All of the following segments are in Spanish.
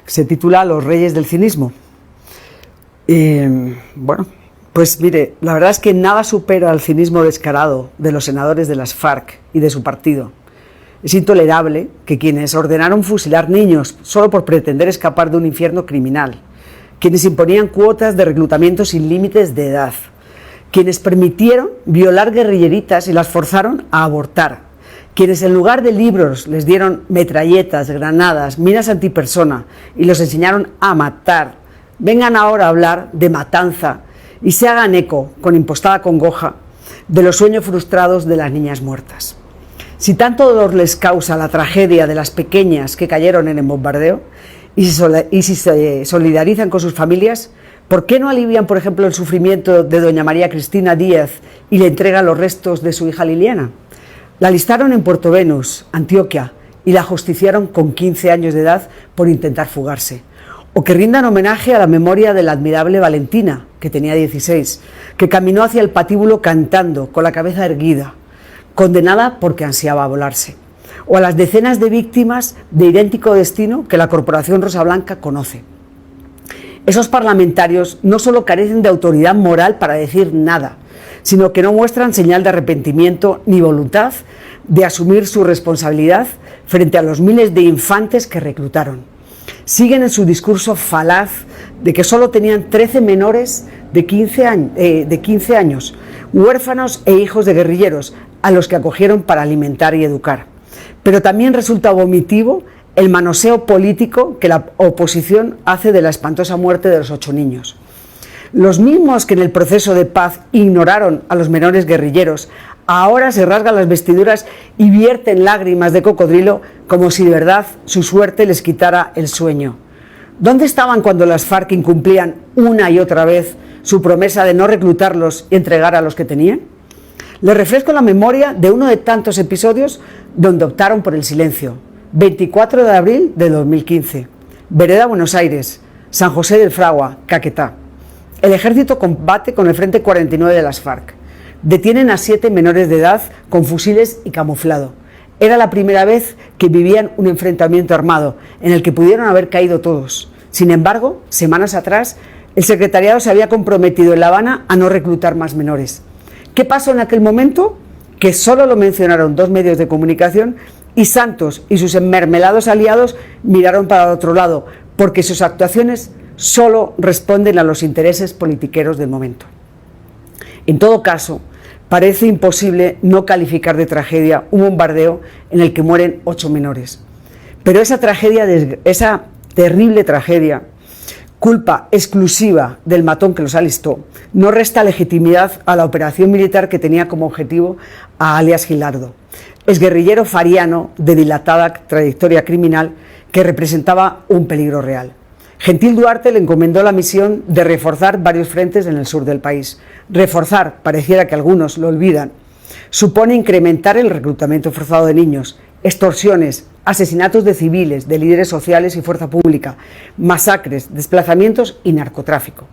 Se titula Los Reyes del Cinismo. Bueno, pues mire, la verdad es que nada supera al cinismo descarado de los senadores de las FARC y de su partido. Es intolerable que quienes ordenaron fusilar niños solo por pretender escapar de un infierno criminal, quienes imponían cuotas de reclutamiento sin límites de edad, quienes permitieron violar guerrilleritas y las forzaron a abortar, quienes en lugar de libros les dieron metralletas, granadas, minas antipersona y los enseñaron a matar, vengan ahora a hablar de matanza y se hagan eco, con impostada congoja, de los sueños frustrados de las niñas muertas. Si tanto dolor les causa la tragedia de las pequeñas que cayeron en el bombardeo y si se solidarizan con sus familias, ¿por qué no alivian, por ejemplo, el sufrimiento de doña María Cristina Díaz y le entregan los restos de su hija Liliana? La alistaron en Puerto Venus, Antioquia, y la justiciaron con 15 años de edad por intentar fugarse. O que rindan homenaje a la memoria de la admirable Valentina, que tenía 16, que caminó hacia el patíbulo cantando, con la cabeza erguida, condenada porque ansiaba volarse. O a las decenas de víctimas de idéntico destino que la Corporación Rosa Blanca conoce. Esos parlamentarios no solo carecen de autoridad moral para decir nada, sino que no muestran señal de arrepentimiento ni voluntad de asumir su responsabilidad frente a los miles de infantes que reclutaron. Siguen en su discurso falaz de que solo tenían 13 menores de 15 años, huérfanos e hijos de guerrilleros, a los que acogieron para alimentar y educar. Pero también resulta vomitivo el manoseo político que la oposición hace de la espantosa muerte de los 8 niños. Los mismos que en el proceso de paz ignoraron a los menores guerrilleros, ahora se rasgan las vestiduras y vierten lágrimas de cocodrilo como si de verdad su suerte les quitara el sueño. ¿Dónde estaban cuando las FARC incumplían una y otra vez su promesa de no reclutarlos y entregar a los que tenían? Les refresco la memoria de uno de tantos episodios donde optaron por el silencio. 24 de abril de 2015, Vereda, Buenos Aires, San José del Fragua, Caquetá. El ejército combate con el Frente 49 de las FARC. Detienen a 7 menores de edad con fusiles y camuflado. Era la primera vez que vivían un enfrentamiento armado en el que pudieron haber caído todos. Sin embargo, semanas atrás, el secretariado se había comprometido en La Habana a no reclutar más menores. ¿Qué pasó en aquel momento? Que solo lo mencionaron 2 medios de comunicación y Santos y sus enmermelados aliados miraron para otro lado, porque sus actuaciones solo responden a los intereses politiqueros del momento. En todo caso, parece imposible no calificar de tragedia un bombardeo en el que mueren 8 menores. Pero esa terrible tragedia, culpa exclusiva del matón que los alistó, no resta legitimidad a la operación militar que tenía como objetivo a alias Gilardo, exguerrillero fariano de dilatada trayectoria criminal que representaba un peligro real. Gentil Duarte le encomendó la misión de reforzar varios frentes en el sur del país. Reforzar, pareciera que algunos lo olvidan, supone incrementar el reclutamiento forzado de niños, extorsiones, asesinatos de civiles, de líderes sociales y fuerza pública, masacres, desplazamientos y narcotráfico.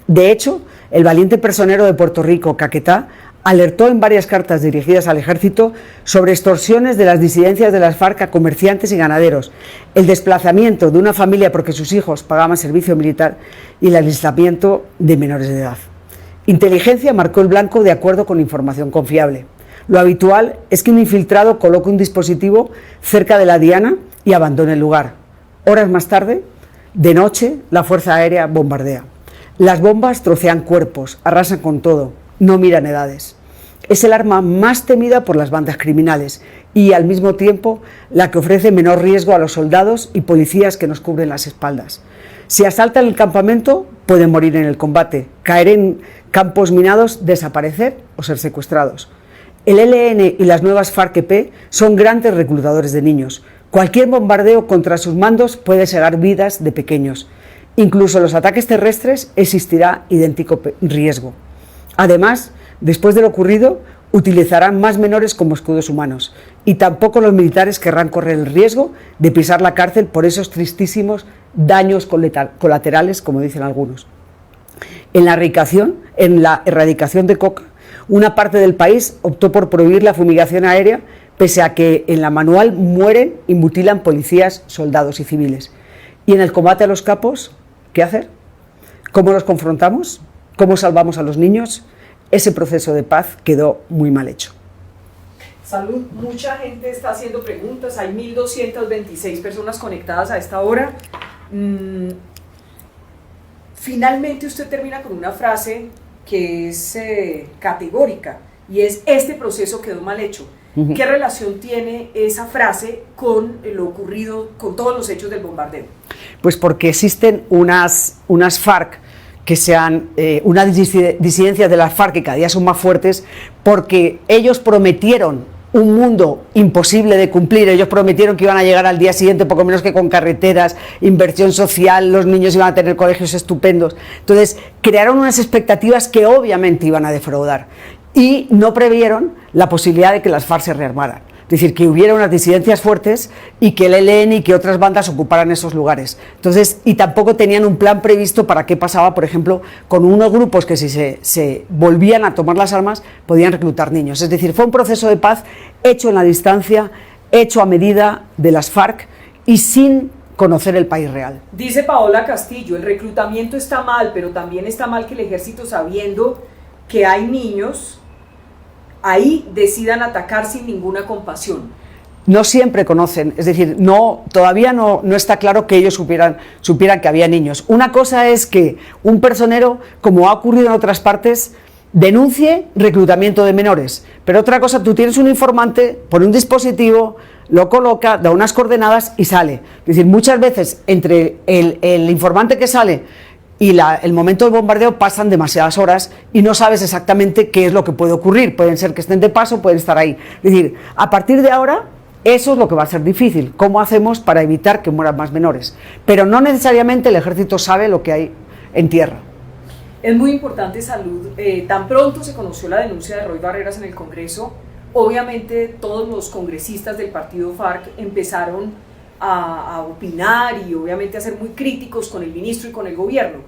De hecho, el valiente personero de Puerto Rico, Caquetá, alertó en varias cartas dirigidas al ejército sobre extorsiones de las disidencias de las FARC a comerciantes y ganaderos, el desplazamiento de una familia porque sus hijos pagaban servicio militar y el alistamiento de menores de edad. Inteligencia marcó el blanco de acuerdo con información confiable. Lo habitual es que un infiltrado coloque un dispositivo cerca de la diana y abandone el lugar. Horas más tarde, de noche, la Fuerza Aérea bombardea. Las bombas trocean cuerpos, arrasan con todo, no miran edades. Es el arma más temida por las bandas criminales y, al mismo tiempo, la que ofrece menor riesgo a los soldados y policías que nos cubren las espaldas. Si asaltan el campamento, pueden morir en el combate, caer en campos minados, desaparecer o ser secuestrados. El ELN y las nuevas FARC-EP son grandes reclutadores de niños. Cualquier bombardeo contra sus mandos puede cegar vidas de pequeños. Incluso en los ataques terrestres existirá idéntico riesgo. Además, después de lo ocurrido, utilizarán más menores como escudos humanos y tampoco los militares querrán correr el riesgo de pisar la cárcel por esos tristísimos daños colaterales, como dicen algunos. En la erradicación de coca, una parte del país optó por prohibir la fumigación aérea, pese a que en la manual mueren y mutilan policías, soldados y civiles. Y en el combate a los capos, ¿qué hacer? ¿Cómo los confrontamos? ¿Cómo salvamos a los niños? Ese proceso de paz quedó muy mal hecho. Salud, mucha gente está haciendo preguntas, hay 1.226 personas conectadas a esta hora. Finalmente usted termina con una frase que es categórica, y es: este proceso quedó mal hecho. ¿Qué relación tiene esa frase con lo ocurrido, con todos los hechos del bombardeo? Pues porque existen unas FARC que sean una disidencia de las FARC que cada día son más fuertes, porque ellos prometieron un mundo imposible de cumplir. Ellos prometieron que iban a llegar al día siguiente poco menos que con carreteras, inversión social, los niños iban a tener colegios estupendos. Entonces crearon unas expectativas que obviamente iban a defraudar, y no previeron la posibilidad de que las FARC se rearmaran. Es decir, que hubiera unas disidencias fuertes y que el ELN y que otras bandas ocuparan esos lugares. Entonces, y tampoco tenían un plan previsto para qué pasaba, por ejemplo, con unos grupos que si se volvían a tomar las armas, podían reclutar niños. Es decir, fue un proceso de paz hecho en la distancia, hecho a medida de las FARC y sin conocer el país real. Dice Paola Castillo: el reclutamiento está mal, pero también está mal que el ejército, sabiendo que hay niños ahí, decidan atacar sin ninguna compasión. No siempre conocen, es decir, todavía no está claro que ellos supieran que había niños. Una cosa es que un personero, como ha ocurrido en otras partes, denuncie reclutamiento de menores, pero otra cosa, tú tienes un informante, pone un dispositivo, lo coloca, da unas coordenadas y sale. Es decir, muchas veces entre el informante que sale y el momento del bombardeo pasan demasiadas horas y no sabes exactamente qué es lo que puede ocurrir. Pueden ser que estén de paso, pueden estar ahí. Es decir, a partir de ahora, eso es lo que va a ser difícil. ¿Cómo hacemos para evitar que mueran más menores? Pero no necesariamente el ejército sabe lo que hay en tierra. Es muy importante, Salud. Tan pronto se conoció la denuncia de Roy Barreras en el Congreso, obviamente todos los congresistas del partido FARC empezaron a opinar y obviamente a ser muy críticos con el ministro y con el gobierno.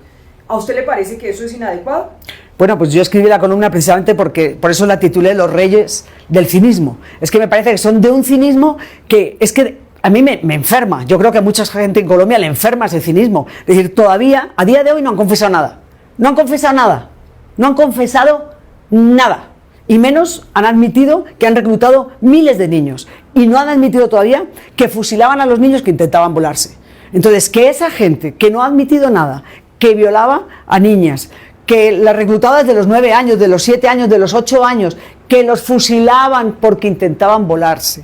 ¿A usted le parece que eso es inadecuado? Bueno, pues yo escribí la columna precisamente porque por eso la titulé Los Reyes del Cinismo. Es que me parece que son de un cinismo que es que a mí me enferma. Yo creo que a mucha gente en Colombia le enferma ese cinismo. Es decir, todavía, a día de hoy, no han confesado nada. No han confesado nada. No han confesado nada. Y menos han admitido que han reclutado miles de niños. Y no han admitido todavía que fusilaban a los niños que intentaban volarse. Entonces, que esa gente que no ha admitido nada, que violaba a niñas, que las reclutaba desde los 9 años, de los 7 años, de los 8 años, que los fusilaban porque intentaban volarse,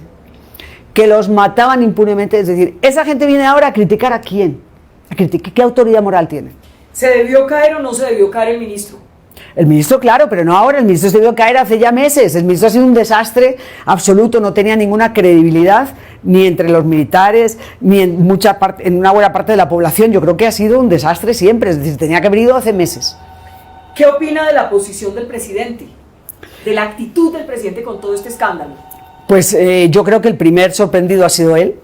que los mataban impunemente, es decir, esa gente viene ahora a criticar ¿a quién? A criticar, ¿qué autoridad moral tiene? ¿Se debió caer o no se debió caer el ministro? El ministro, claro, pero no ahora. El ministro se debió caer hace ya meses. El ministro ha sido un desastre absoluto, no tenía ninguna credibilidad ni entre los militares ni en una buena parte de la población. Yo creo que ha sido un desastre siempre, es decir, tenía que haber ido hace meses. ¿Qué opina de la posición del presidente, de la actitud del presidente con todo este escándalo? Pues yo creo que el primer sorprendido ha sido él.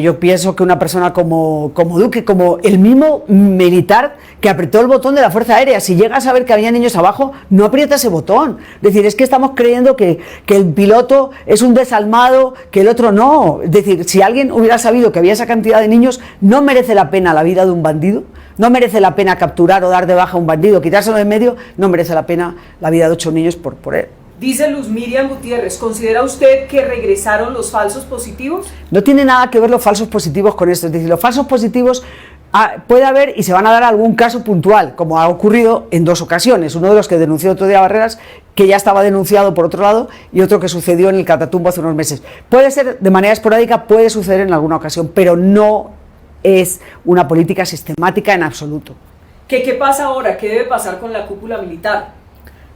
Yo pienso que una persona como Duque, como el mismo militar que apretó el botón de la Fuerza Aérea, si llega a saber que había niños abajo, no aprieta ese botón. Es decir, es que estamos creyendo que el piloto es un desalmado, que el otro no. Es decir, si alguien hubiera sabido que había esa cantidad de niños, no merece la pena la vida de un bandido, no merece la pena capturar o dar de baja a un bandido, quitárselo de en medio, no merece la pena la vida de 8 niños por él. Dice Luz Miriam Gutiérrez: ¿considera usted que regresaron los falsos positivos? No tiene nada que ver los falsos positivos con esto. Es decir, los falsos positivos puede haber y se van a dar algún caso puntual, como ha ocurrido en 2 ocasiones. Uno de los que denunció otro día Barreras, que ya estaba denunciado por otro lado, y otro que sucedió en el Catatumbo hace unos meses. Puede ser de manera esporádica, puede suceder en alguna ocasión, pero no es una política sistemática en absoluto. ¿Qué pasa ahora? ¿Qué debe pasar con la cúpula militar?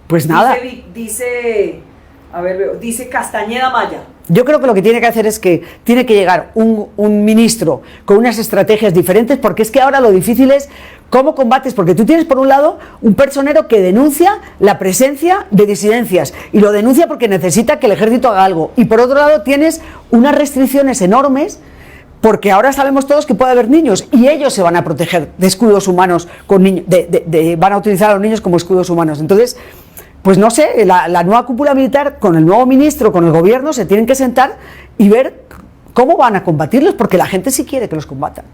Pues nada. Dice Castañeda Maya. Yo creo que lo que tiene que hacer es que tiene que llegar un ministro con unas estrategias diferentes, porque es que ahora lo difícil es cómo combates, porque tú tienes por un lado un personero que denuncia la presencia de disidencias y lo denuncia porque necesita que el ejército haga algo, y por otro lado tienes unas restricciones enormes porque ahora sabemos todos que puede haber niños y ellos se van a proteger de escudos humanos con niños, van a utilizar a los niños como escudos humanos. Entonces, pues no sé, la nueva cúpula militar, con el nuevo ministro, con el gobierno, se tienen que sentar y ver cómo van a combatirlos, porque la gente sí quiere que los combatan.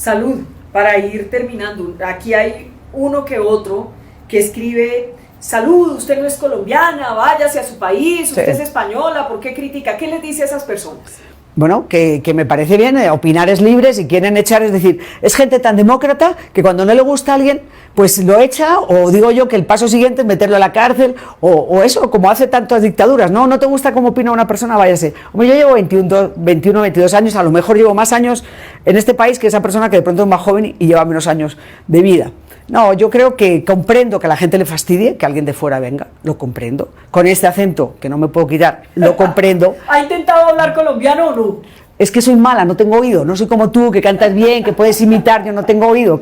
Salud, para ir terminando, aquí hay uno que otro que escribe: salud, usted no es colombiana, váyase a su país, usted es española, ¿por qué critica? ¿Qué les dice a esas personas? Bueno, que me parece bien, opinar es libre, si quieren echar, es decir, es gente tan demócrata que cuando no le gusta a alguien, pues lo echa, o digo yo que el paso siguiente es meterlo a la cárcel, o eso, como hace tantas dictaduras, no te gusta cómo opina una persona, váyase. Hombre, yo llevo 21, 22 años, a lo mejor llevo más años en este país que esa persona que de pronto es más joven y lleva menos años de vida. No, yo creo que comprendo que a la gente le fastidie que alguien de fuera venga, lo comprendo. Con este acento, que no me puedo quitar, lo comprendo. ¿Ha intentado hablar colombiano o no? Es que soy mala, no tengo oído, no soy como tú, que cantas bien, que puedes imitar, yo no tengo oído.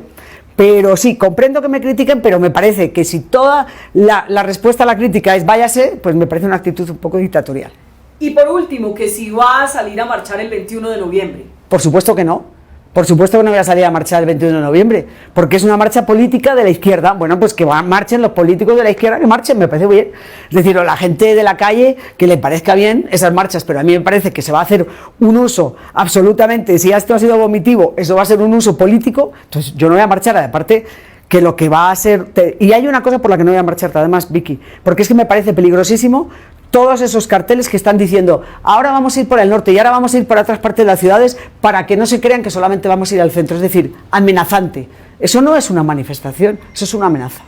Pero sí, comprendo que me critiquen, pero me parece que si toda la respuesta a la crítica es váyase, pues me parece una actitud un poco dictatorial. Y por último, que si va a salir a marchar el 21 de noviembre. Por supuesto que no. Por supuesto que no voy a salir a marchar el 21 de noviembre, porque es una marcha política de la izquierda. Bueno, pues que marchen los políticos de la izquierda, que marchen, me parece bien. Es decir, o la gente de la calle, que le parezca bien esas marchas, pero a mí me parece que se va a hacer un uso absolutamente, si esto ha sido vomitivo, eso va a ser un uso político, entonces yo no voy a marchar, aparte que lo que va a ser... Y hay una cosa por la que no voy a marchar, además, Vicky, porque es que me parece peligrosísimo todos esos carteles que están diciendo ahora vamos a ir por el norte y ahora vamos a ir por otras partes de las ciudades, para que no se crean que solamente vamos a ir al centro, es decir, amenazante. Eso no es una manifestación, eso es una amenaza.